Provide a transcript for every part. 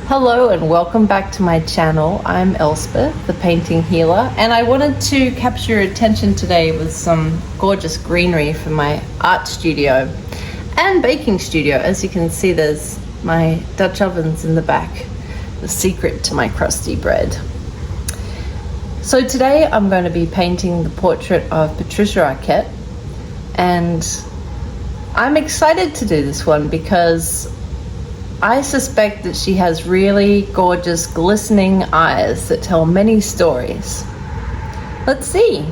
Hello and welcome back to my channel. I'm Elspeth, the painting healer, and I wanted to capture your attention today with some gorgeous greenery from my art studio and baking studio. As you can see, there's my Dutch ovens in the back, the secret to my crusty bread. So today I'm going to be painting the portrait of Patricia Arquette, and I'm excited to do this one because I suspect that she has really gorgeous, glistening eyes that tell many stories. Let's see.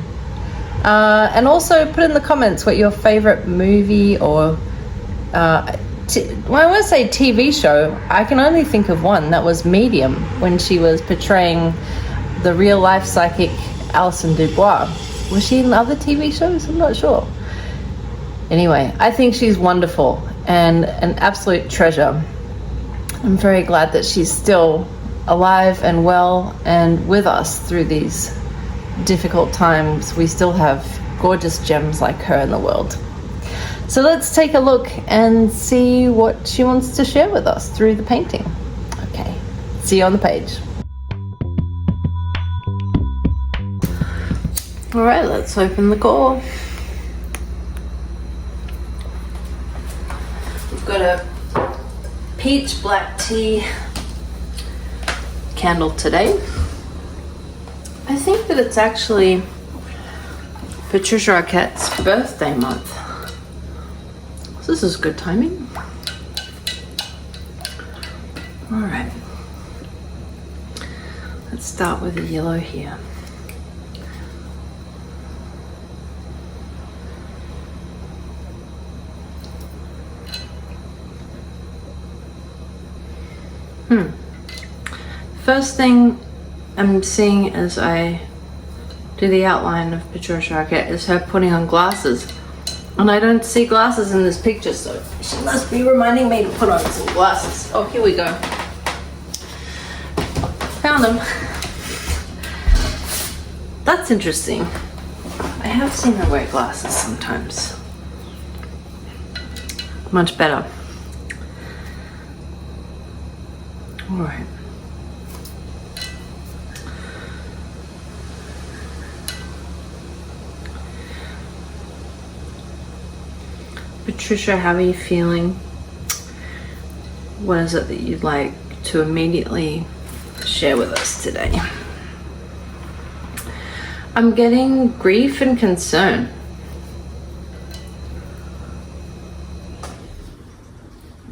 And also put in the comments what your favorite movie or, when I say TV show, I can only think of one. That was Medium, when she was portraying the real life psychic Alison Dubois. Was she in other TV shows? I'm not sure. Anyway, I think she's wonderful and an absolute treasure. I'm very glad that she's still alive and well and with us through these difficult times. We still have gorgeous gems like her in the world. So let's take a look and see what she wants to share with us through the painting. Okay, see you on the page. All right, let's open the core. We've got a peach black tea candle today. I think that it's actually Patricia Arquette's birthday month. So this is good timing. All right. Let's start with the yellow here. First thing I'm seeing as I do the outline of Patricia Arquette is her putting on glasses. And I don't see glasses in this picture, so she must be reminding me to put on some glasses. Oh, here we go. Found them. That's interesting. I have seen her wear glasses sometimes. Much better. All right. Patricia, how are you feeling? What is it that you'd like to immediately share with us today? I'm getting grief and concern.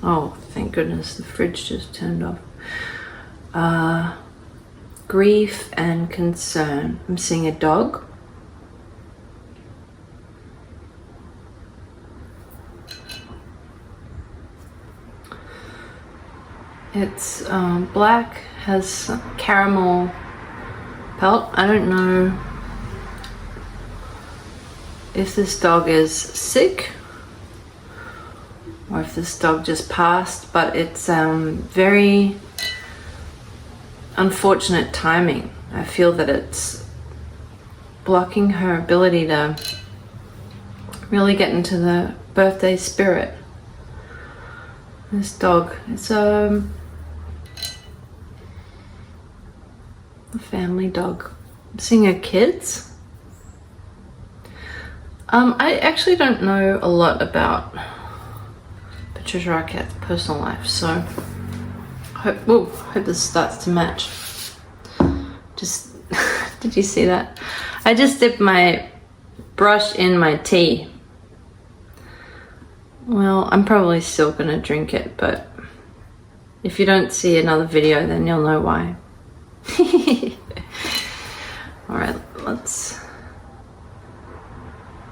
Oh, thank goodness the fridge just turned off. Grief and concern. I'm seeing a dog. It's black, has caramel pelt. I don't know if this dog is sick or if this dog just passed, but it's very unfortunate timing. I feel that it's blocking her ability to really get into the birthday spirit. This dog, it's a family dog. I'm seeing her kids. I actually don't know a lot about Patricia Arquette's personal life, so hope this starts to match. Just did you see that? I just dipped my brush in my tea. Well, I'm probably still gonna drink it, but if you don't see another video, then you'll know why. All right, let's,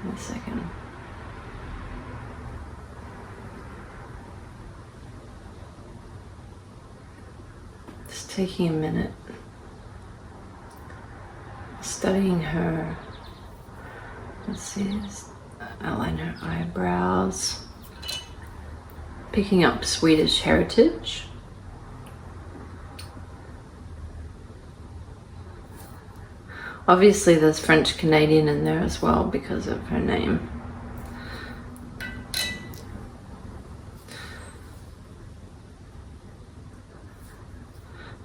wait a second. Just taking a minute, studying her. Let's see, outline her eyebrows. Picking up Swedish heritage. Obviously there's French Canadian in there as well because of her name.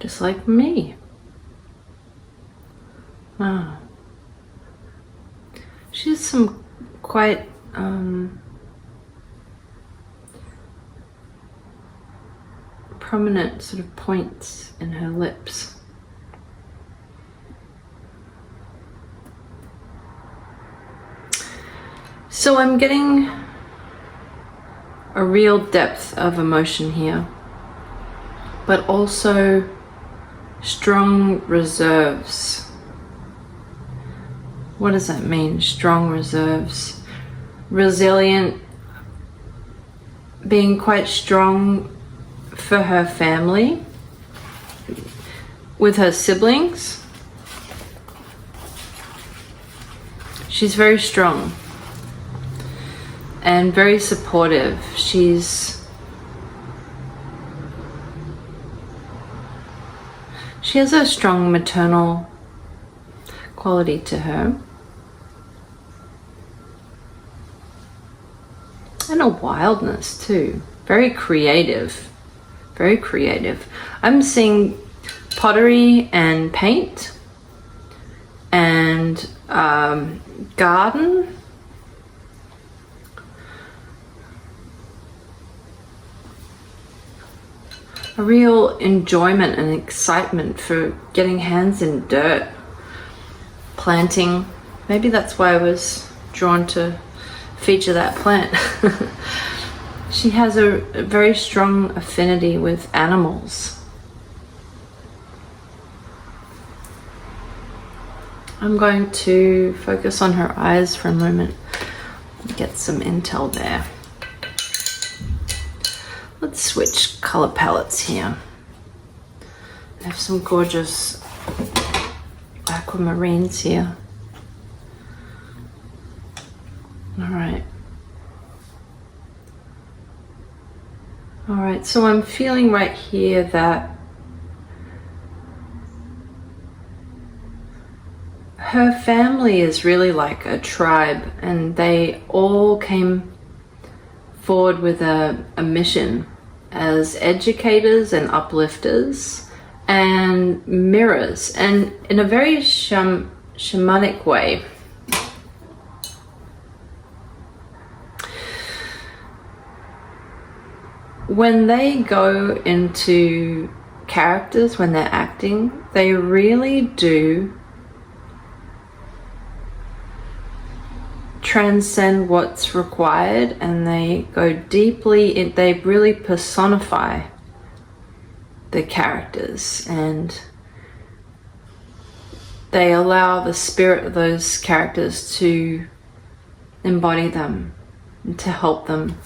just like me. Wow. She has some quite prominent sort of points in her lips. So I'm getting a real depth of emotion here, but also strong reserves. What does that mean? Strong reserves. Resilient, being quite strong for her family, with her siblings. She's very strong and very supportive. She has a strong maternal quality to her. And a wildness too. Very creative. Very creative. I'm seeing pottery and paint and garden. A real enjoyment and excitement for getting hands in dirt, planting. Maybe that's why I was drawn to feature that plant. She has a very strong affinity with animals. I'm going to focus on her eyes for a moment and get some intel there. Let's switch color palettes here. I have some gorgeous aquamarines here. All right, so I'm feeling right here that her family is really like a tribe, and they all came forward with a mission as educators and uplifters and mirrors, and in a very shamanic way. When they go into characters, when they're acting, they really do transcend what's required, and they go deeply in, they really personify the characters, and they allow the spirit of those characters to embody them and to help them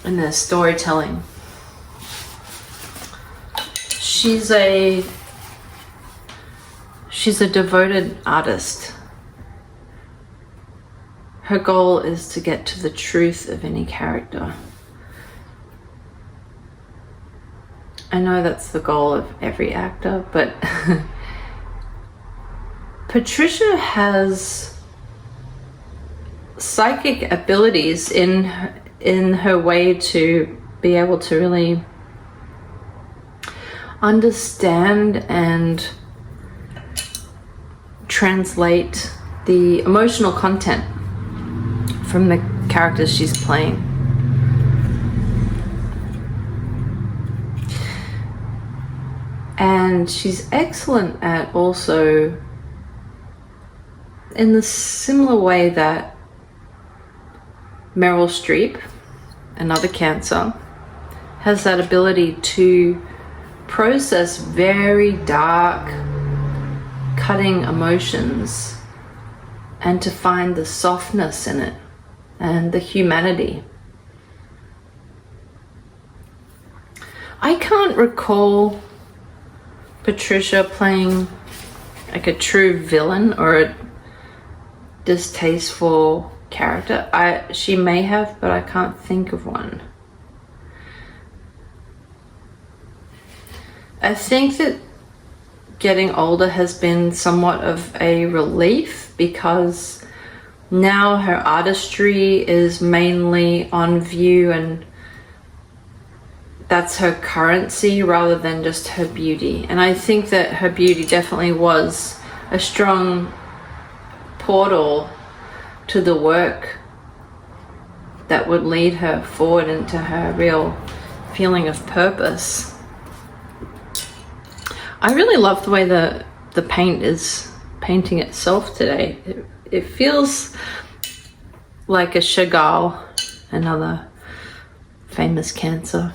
in their storytelling. She's a devoted artist. Her goal is to get to the truth of any character. I know that's the goal of every actor, but Patricia has psychic abilities in her way to be able to really understand and translate the emotional content from the characters she's playing. And she's excellent at also, in the similar way that Meryl Streep, another Cancer, has that ability to process very dark, cutting emotions and to find the softness in it and the humanity. I can't recall Patricia playing like a true villain or a distasteful character. She may have, but I can't think of one. I think that getting older has been somewhat of a relief, because now her artistry is mainly on view and that's her currency rather than just her beauty. And I think that her beauty definitely was a strong portal to the work that would lead her forward into her real feeling of purpose. I really love the way the paint is painting itself today. It feels like a Chagall, another famous Cancer.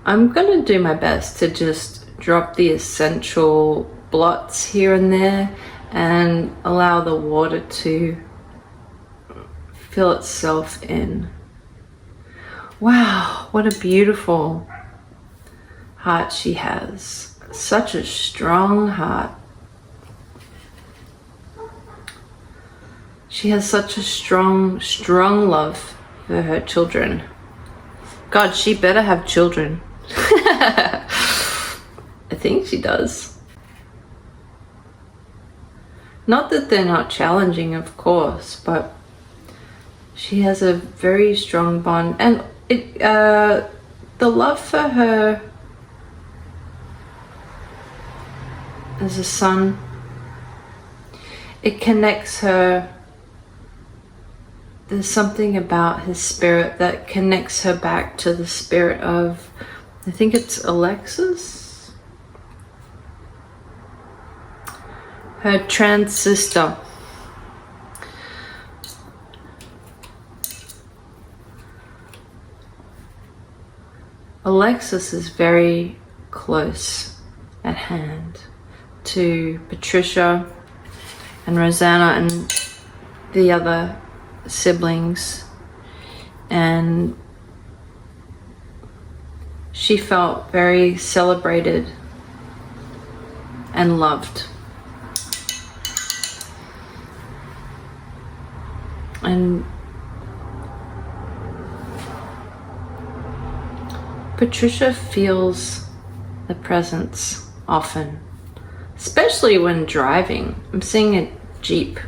I'm gonna do my best to just drop the essential blots here and there and allow the water to fill itself in. Wow, what a beautiful heart she has. Such a strong heart. She has such a strong love for her children. God, she better have children. I think she does. Not that they're not challenging, of course, but she has a very strong bond. And the love for her as a son, it connects her. There's something about his spirit that connects her back to the spirit of, I think it's Alexis, her trans sister. Alexis is very close at hand to Patricia and Rosanna and the other siblings, and she felt very celebrated and loved. And Patricia feels the presence often, especially when driving. I'm seeing a Jeep.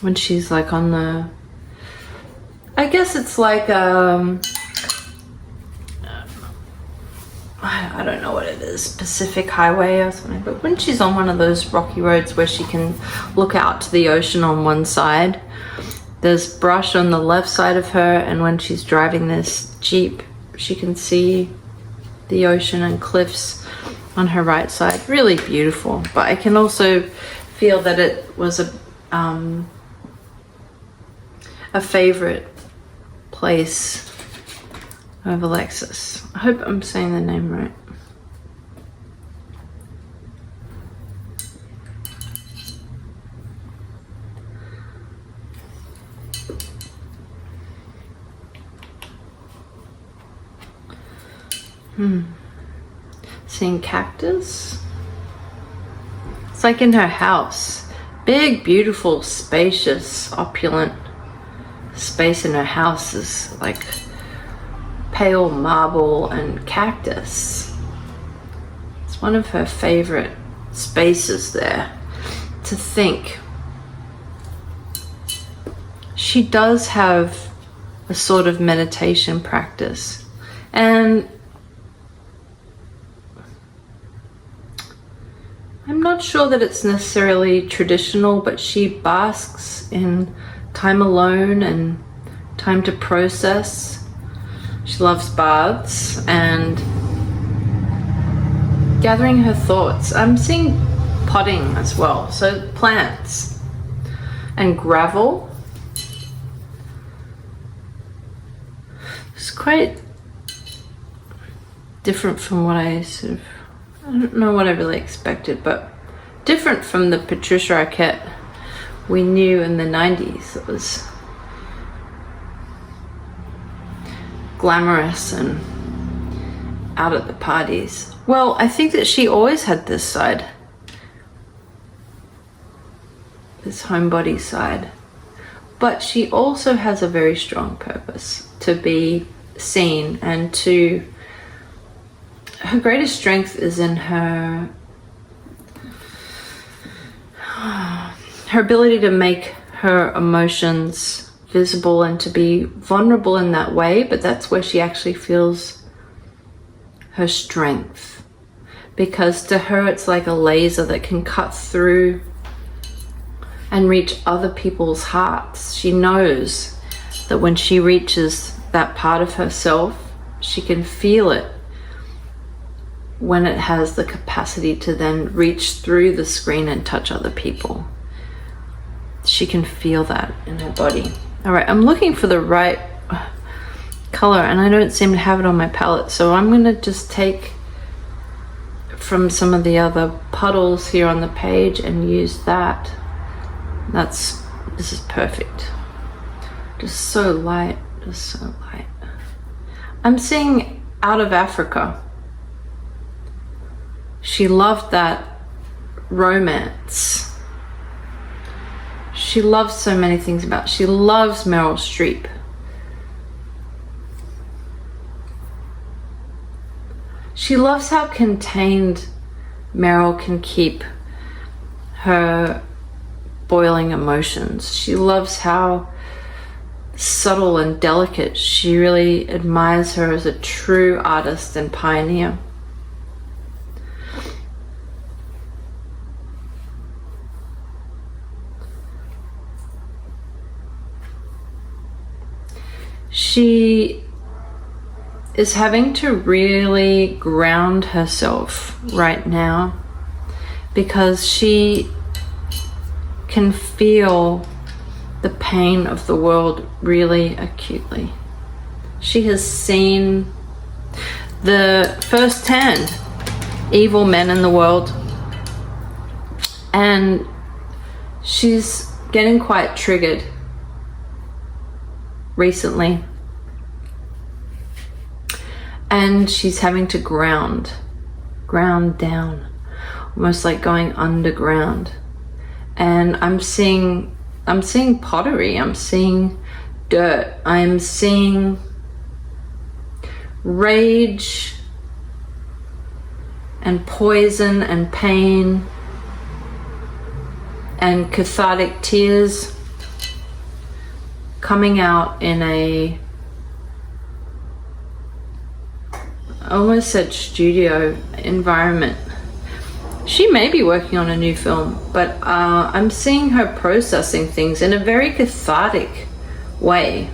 When she's like on the, I guess it's like I don't know what it is, Pacific Highway or something, but when she's on one of those rocky roads where she can look out to the ocean on one side, there's brush on the left side of her, and when she's driving this Jeep, she can see the ocean and cliffs on her right side. Really beautiful. But I can also feel that it was a favorite place of Alexis. I hope I'm saying the name right. Seeing cactus. It's like in her house. Big, beautiful, spacious, opulent space in her house is like pale marble and cactus. It's one of her favorite spaces there to think. She does have a sort of meditation practice, and I'm not sure that it's necessarily traditional, but she basks in time alone and time to process. She loves baths and gathering her thoughts. I'm seeing potting as well, so plants and gravel. It's quite different from what I don't know what I really expected, but different from the Patricia Arquette we knew in the 90s. It was glamorous and out at the parties. Well, I think that she always had this side, this homebody side, but she also has a very strong purpose to be seen, and her greatest strength is in her her ability to make her emotions visible and to be vulnerable in that way, but that's where she actually feels her strength. Because to her, it's like a laser that can cut through and reach other people's hearts. She knows that when she reaches that part of herself, she can feel it when it has the capacity to then reach through the screen and touch other people. She can feel that in her body. All right, I'm looking for the right color and I don't seem to have it on my palette, so I'm gonna just take from some of the other puddles here on the page and use that. This is perfect. Just so light, just so light. I'm seeing out of Africa. She loved that romance. She loves so many things about it. She loves Meryl Streep. She loves how contained Meryl can keep her boiling emotions. She loves how subtle and delicate. She really admires her as a true artist and pioneer. She is having to really ground herself right now because she can feel the pain of the world really acutely. She has seen the first-hand evil men in the world, and she's getting quite triggered recently. And she's having to ground down, almost like going underground. And I'm seeing pottery, I'm seeing dirt, I'm seeing rage and poison and pain and cathartic tears coming out in I almost said studio environment. She may be working on a new film, but I'm seeing her processing things in a very cathartic way.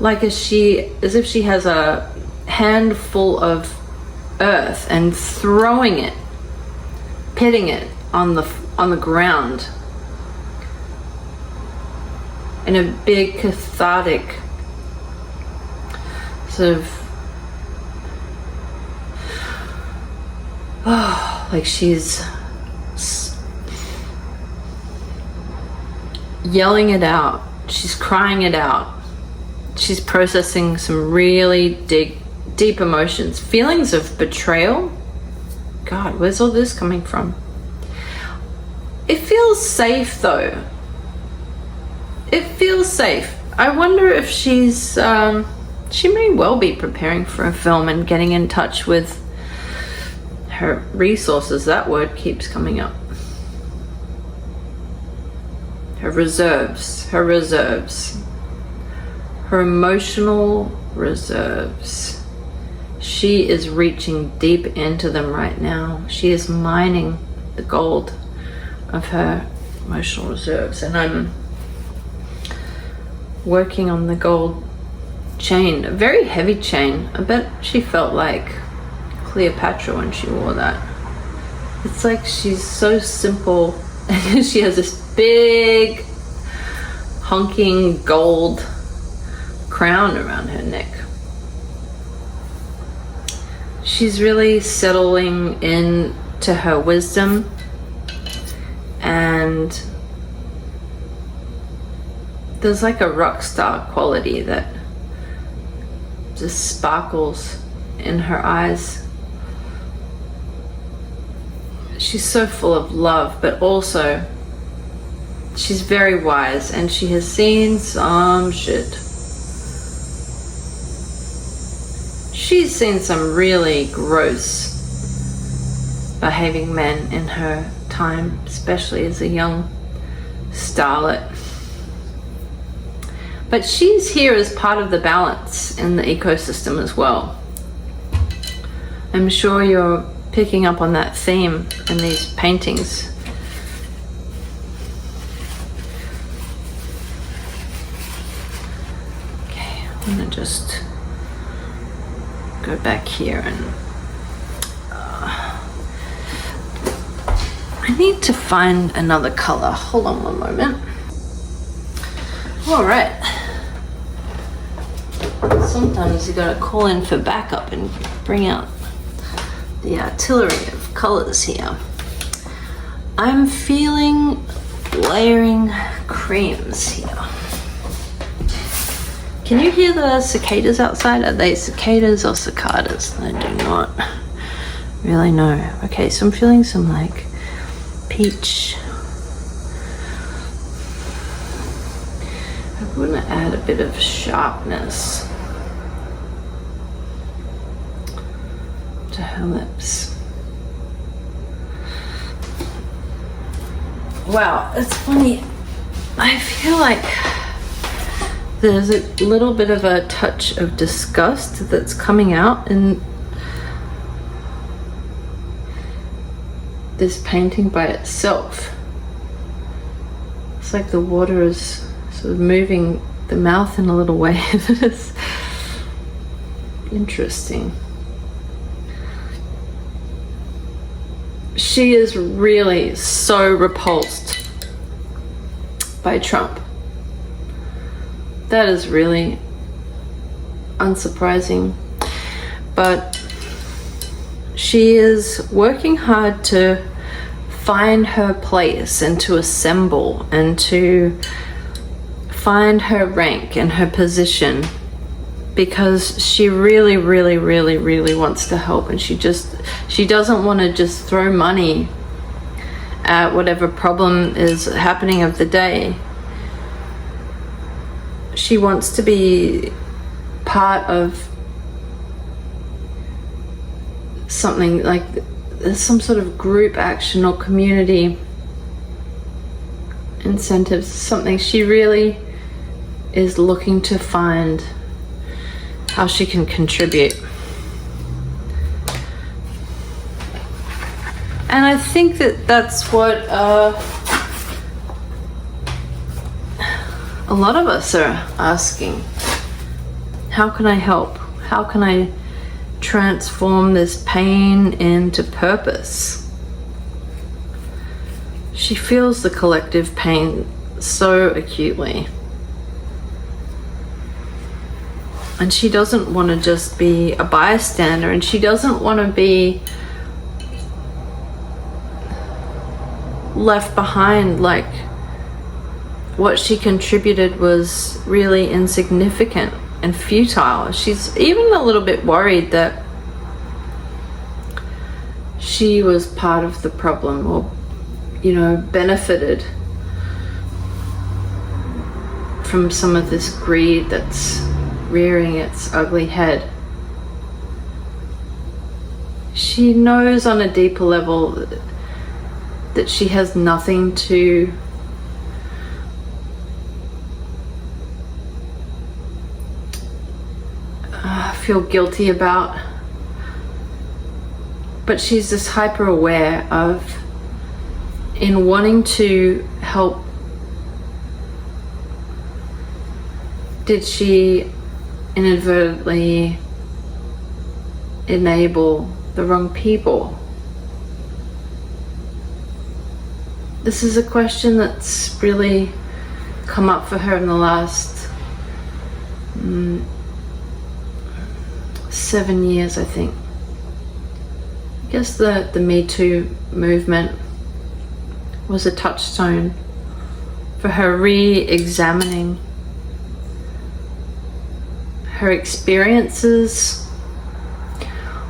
Like as if she has a handful of earth and throwing it, pitting it on the ground in a big cathartic sort of like she's yelling it out, she's crying it out, she's processing some really deep emotions, feelings of betrayal. God, where's all this coming from? It feels safe though. It feels safe. I wonder if she may well be preparing for a film and getting in touch with her resources. That word keeps coming up. Her reserves, her emotional reserves. She is reaching deep into them right now. She is mining the gold of her emotional reserves, and I'm working on the gold chain, a very heavy chain. I bet she felt like Cleopatra when she wore that. It's like she's so simple and she has this big honking gold crown around her neck. She's really settling into her wisdom, and there's like a rock star quality that just sparkles in her eyes. She's so full of love, but also she's very wise, and she has seen some shit. She's seen some really gross behaving men in her time, especially as a young starlet. But she's here as part of the balance in the ecosystem as well. I'm sure you're picking up on that theme in these paintings. Okay, I'm gonna just go back here and I need to find another color. Hold on one moment. All right. Sometimes you gotta call in for backup and bring out the artillery of colors here. I'm feeling layering creams here. Can you hear the cicadas outside? Are they cicadas or cicadas? I do not really know. Okay, so I'm feeling some like peach. I'm going to add a bit of sharpness to her lips. Wow, it's funny. I feel like there's a little bit of a touch of disgust that's coming out in this painting by itself. It's like the water is sort of moving the mouth in a little way that is interesting. She is really so repulsed by Trump. That is really unsurprising. But she is working hard to find her place and to assemble and to find her rank and her position, because she really wants to help, and she doesn't want to just throw money at whatever problem is happening of the day. She wants to be part of something like some sort of group action or community incentives, something she really is looking to find how she can contribute. And I think that that's what a lot of us are asking. How can I help? How can I transform this pain into purpose? She feels the collective pain so acutely. And she doesn't want to just be a bystander, and she doesn't want to be left behind like what she contributed was really insignificant and futile. She's even a little bit worried that she was part of the problem, or, you know, benefited from some of this greed that's rearing its ugly head. She knows on a deeper level that she has nothing to feel guilty about, but she's just hyper aware of, in wanting to help, did she inadvertently enable the wrong people? This is a question that's really come up for her in the last 7 years, I think. I guess the Me Too movement was a touchstone for her re-examining her experiences,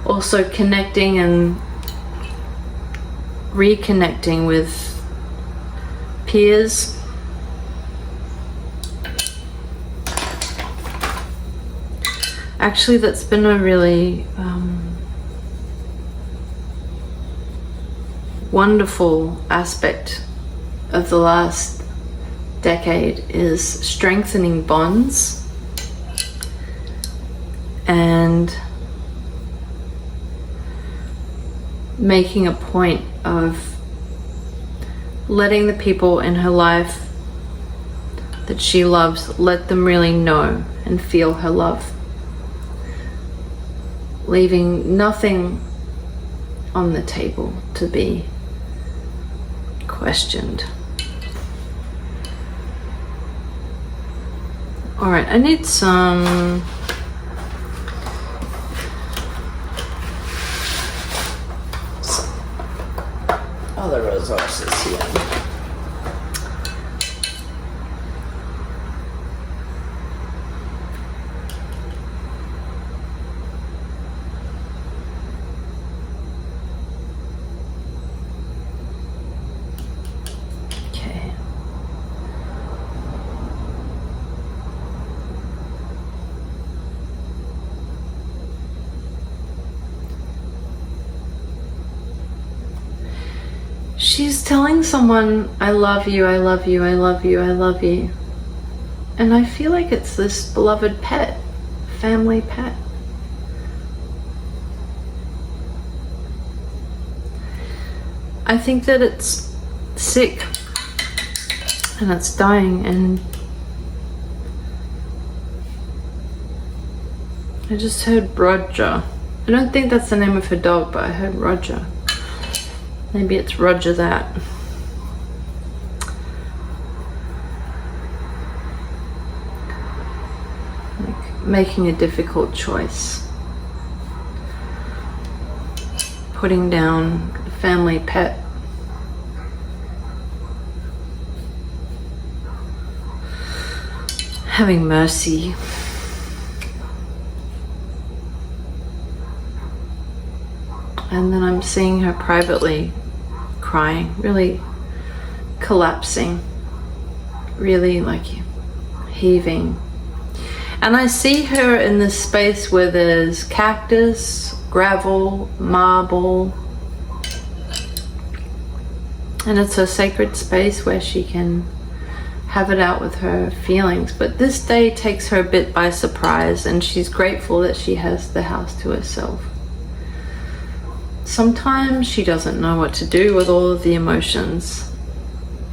also connecting and reconnecting with peers. Actually, that's been a really wonderful aspect of the last decade is strengthening bonds and making a point of letting the people in her life that she loves, let them really know and feel her love, leaving nothing on the table to be questioned. All right, I need some other resources here. Okay. She's telling someone, I love you, I love you, I love you, I love you. And I feel like it's this beloved pet, family pet. I think that it's sick and it's dying, and I just heard Roger. I don't think that's the name of her dog, but I heard Roger. Maybe it's Roger that. Like making a difficult choice. Putting down a family pet. Having mercy. And then I'm seeing her privately crying, really collapsing, really like heaving. And I see her in this space where there's cactus, gravel, marble, and it's a sacred space where she can have it out with her feelings. But this day takes her a bit by surprise, and she's grateful that she has the house to herself. Sometimes she doesn't know what to do with all of the emotions.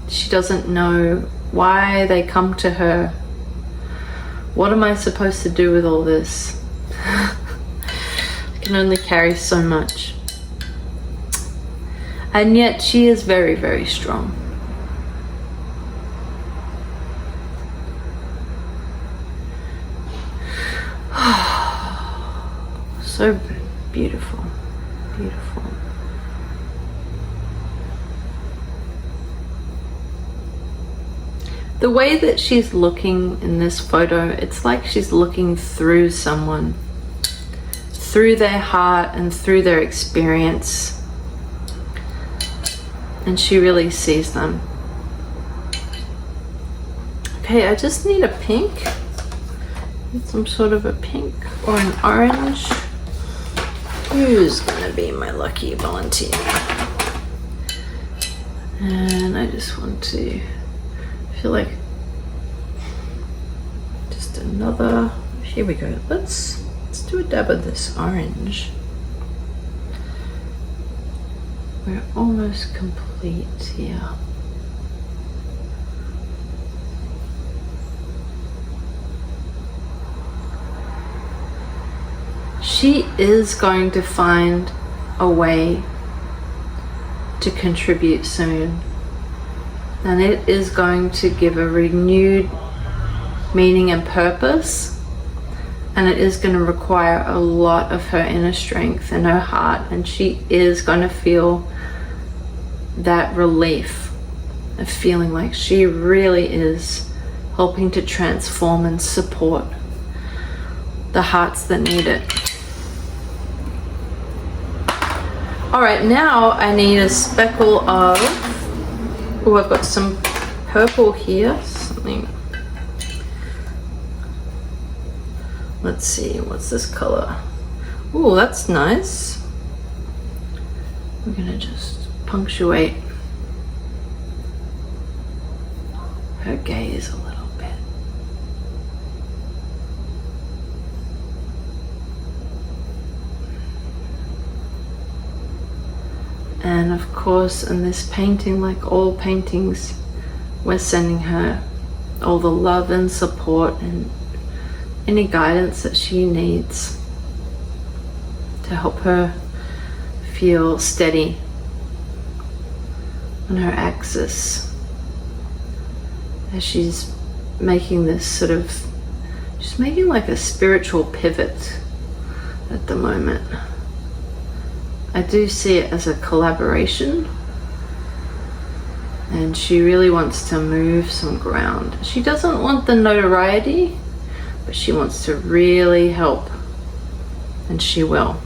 She doesn't know why they come to her. What am I supposed to do with all this? I can only carry so much. And yet she is very, very strong. So beautiful. Beautiful. The way that she's looking in this photo, it's like she's looking through someone, through their heart and through their experience, and she really sees them. Okay, I just need a pink, some sort of a pink or an orange. Who's gonna be my lucky volunteer? And I just want to feel like just another. Here we go. Let's do a dab of this orange. We're almost complete here. She is going to find a way to contribute soon, and it is going to give a renewed meaning and purpose, and it is going to require a lot of her inner strength and her heart, and she is going to feel that relief of feeling like she really is helping to transform and support the hearts that need it. All right, now I need a speckle of, oh, I've got some purple here, something. Let's see, what's this color? Oh, that's nice. I'm gonna just punctuate her gaze a little bit. And of course, in this painting, like all paintings, we're sending her all the love and support and any guidance that she needs to help her feel steady on her axis as she's making this sort of, she's making like a spiritual pivot at the moment. I do see it as a collaboration, and she really wants to move some ground. She doesn't want the notoriety, but she wants to really help, and she will.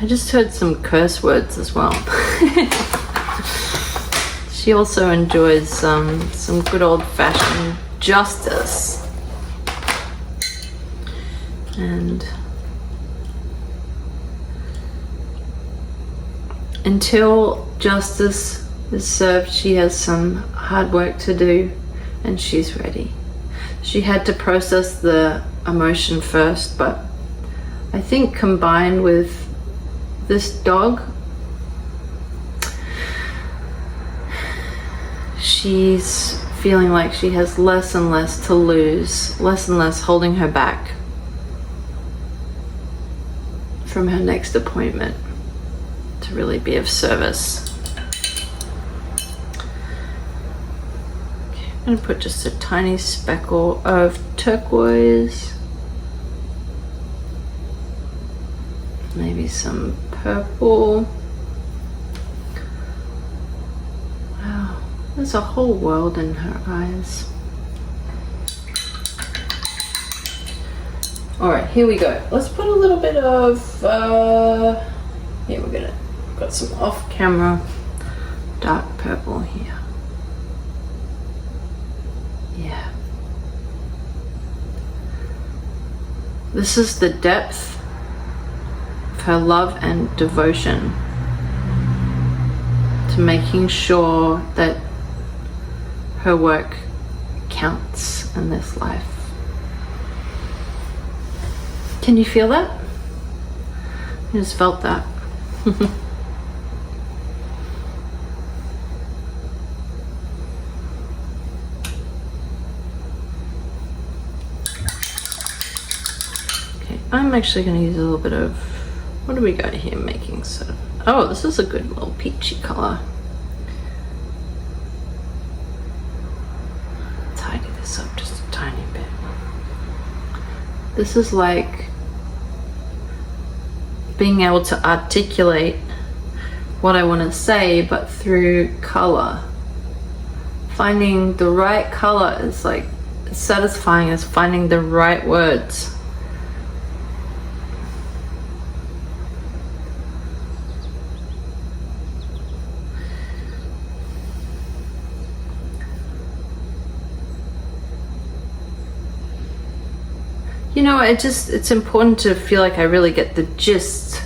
I just heard some curse words as well. She also enjoys some good old-fashioned justice. And until justice is served, she has some hard work to do, and she's ready. She had to process the emotion first, but I think combined with this dog, she's feeling like she has less and less to lose, less and less holding her back from her next appointment to really be of service. Okay, I'm going to put just a tiny speckle of turquoise, maybe some purple. Wow, there's a whole world in her eyes. All right, here we go. Let's put a little bit of, here got some off-camera dark purple here. Yeah. This is the depth of her love and devotion to making sure that her work counts in this life. Can you feel that? I just felt that. Okay, I'm actually going to use a little bit of, what do we got here making sort of, oh, this is a good little peachy color. Tidy this up just a tiny bit. This is like being able to articulate what I want to say, but through color. Finding the right color is like as satisfying as finding the right words. You know, it's important to feel like I really get the gist.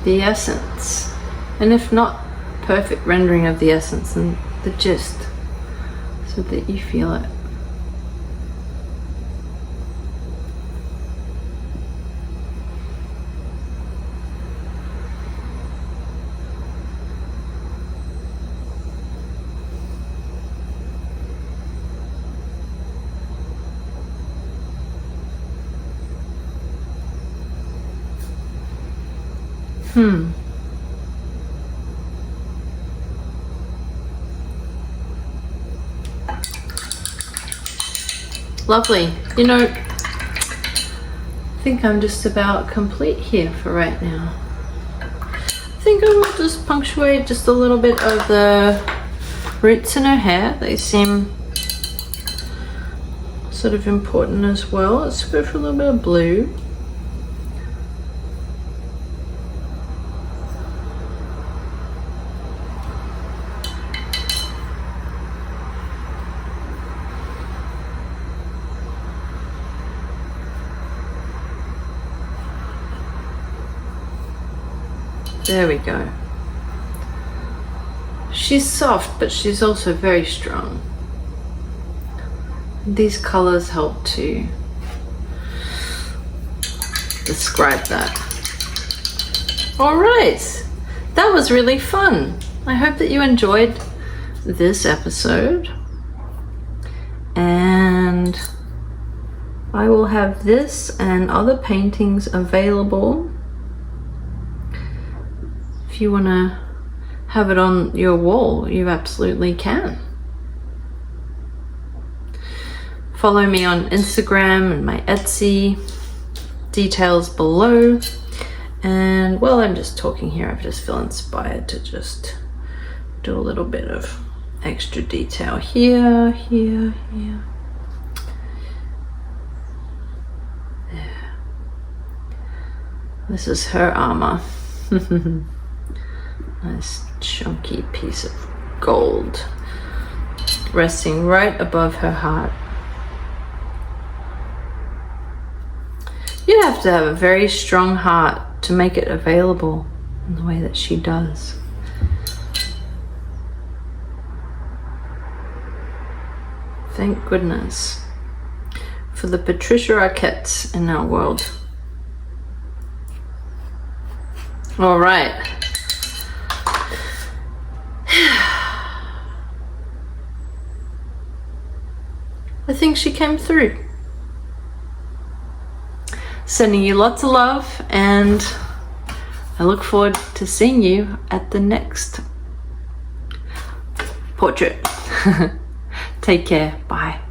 The essence. And if not perfect rendering of the essence, then the gist. So that you feel it. Lovely. You know, I think I'm just about complete here for right now. I think I will just punctuate just a little bit of the roots in her hair. They seem sort of important as well. Let's go for a little bit of blue. There we go. She's soft, but she's also very strong. These colors help to describe that. All right, that was really fun. I hope that you enjoyed this episode. And I will have this and other paintings available. If you want to have it on your wall, you absolutely can. Follow me on Instagram and my Etsy, details below. And while I'm just talking here, I just feel inspired to just do a little bit of extra detail here, here, here. There. This is her armor. Nice chunky piece of gold resting right above her heart. You have to have a very strong heart to make it available in the way that she does. Thank goodness for the Patricia Arquettes in our world. All right. I think she came through. Sending you lots of love, and I look forward to seeing you at the next portrait. Take care. Bye.